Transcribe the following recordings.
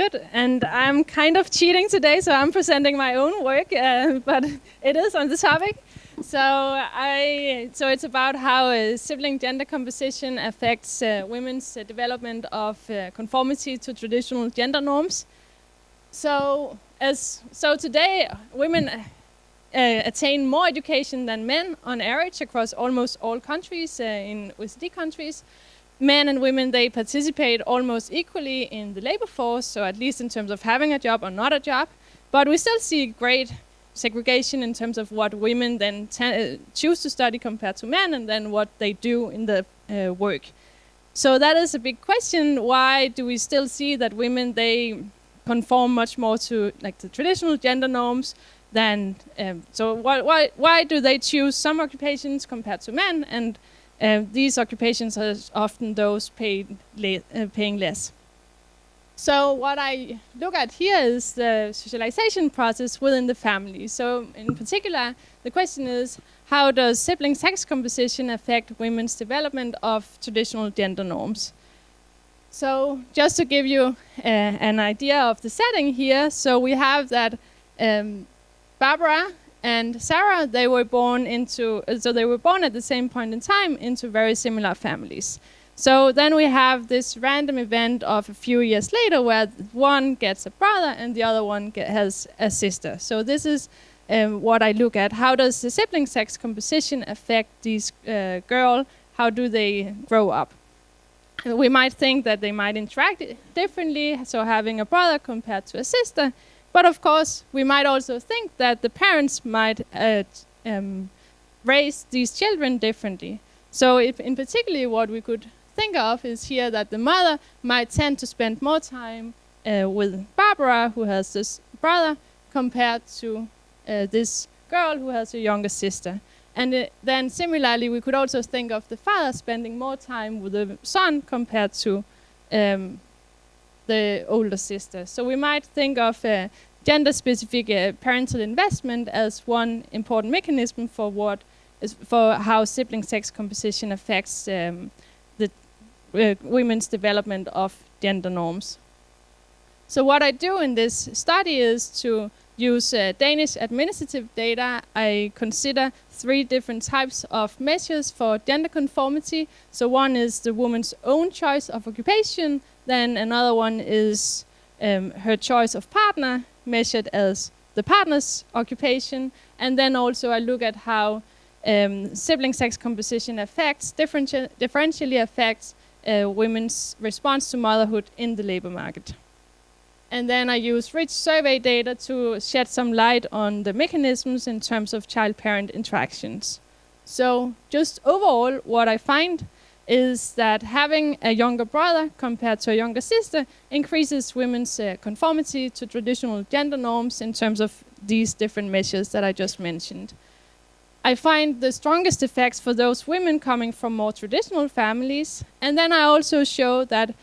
Good, and I'm kind of cheating today, so I'm presenting my own work, but it is on the topic. So it's about how sibling gender composition affects women's development of conformity to traditional gender norms. So today, women attain more education than men on average across almost all countries in OECD countries. Men and women, they participate almost equally in the labor force, so at least in terms of having a job or not a job. But we still see great segregation in terms of what women then choose to study compared to men, and then what they do in the work. So that is a big question. Why do we still see that women, they conform much more to like the traditional gender norms than, so why do they choose some occupations compared to men? And these occupations are often those paying less. So what I look at here is the socialization process within the family. So in particular, the question is, how does sibling sex composition affect women's development of traditional gender norms? So just to give you an idea of the setting here, so we have that Barbara and Sarah, they were born at the same point in time into very similar families. So then we have this random event of a few years later where one gets a brother and the other one has a sister. So this is what I look at. How does the sibling sex composition affect these girls? How do they grow up? We might think that they might interact differently, so having a brother compared to a sister. But of course, we might also think that the parents might raise these children differently. So in particular, what we could think of is here that the mother might tend to spend more time with Barbara, who has this brother, compared to this girl who has a younger sister. And then similarly, we could also think of the father spending more time with the son compared to the older sister. So we might think of gender-specific parental investment as one important mechanism for how sibling sex composition affects the women's development of gender norms. So what I do in this study is to use Danish administrative data. I consider 3 different types of measures for gender conformity. So one is the woman's own choice of occupation, then another one is her choice of partner, measured as the partner's occupation, and then also I look at how sibling sex composition differentially affects women's response to motherhood in the labor market. And then I use rich survey data to shed some light on the mechanisms in terms of child-parent interactions. So just overall, what I find is that having a younger brother compared to a younger sister increases women's conformity to traditional gender norms in terms of these different measures that I just mentioned. I find the strongest effects for those women coming from more traditional families. And then I also show that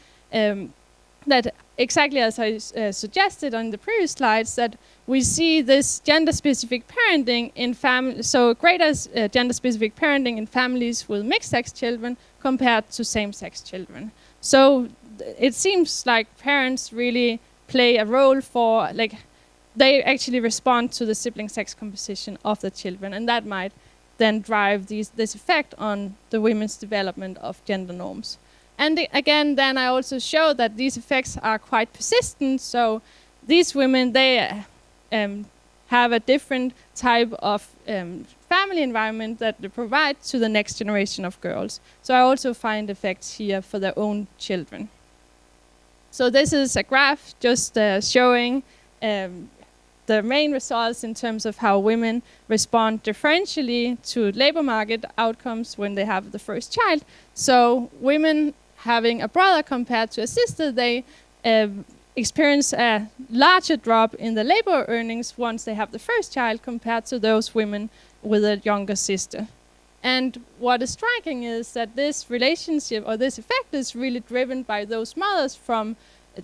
that exactly as I suggested on the previous slides, that we see this gender-specific parenting in greater gender-specific parenting in families with mixed-sex children compared to same-sex children. So it seems like parents really play a role for, they actually respond to the sibling sex composition of the children, and that might then drive this effect on the women's development of gender norms. And again, then I also show that these effects are quite persistent. So these women, they have a different type of family environment that they provide to the next generation of girls. So I also find effects here for their own children. So this is a graph just showing the main results in terms of how women respond differentially to labor market outcomes when they have the first child. So women having a brother compared to a sister, they experience a larger drop in the labor earnings once they have the first child compared to those women with a younger sister. And what is striking is that this relationship or this effect is really driven by those mothers from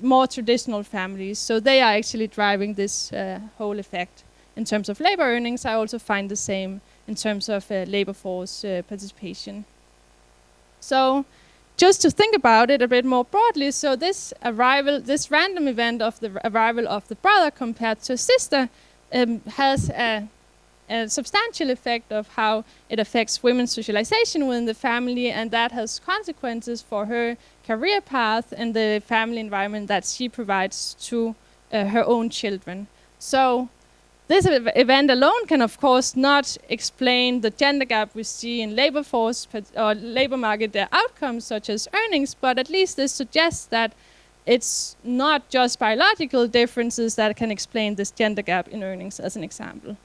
more traditional families. So they are actually driving this whole effect. In terms of labor earnings, I also find the same in terms of labor force participation. So just to think about it a bit more broadly, so this random event of the arrival of the brother compared to sister has a substantial effect of how it affects women's socialization within the family, and that has consequences for her career path and the family environment that she provides to her own children. So this event alone can, of course, not explain the gender gap we see in labor force or labor market outcomes such as earnings, but at least this suggests that it's not just biological differences that can explain this gender gap in earnings, as an example.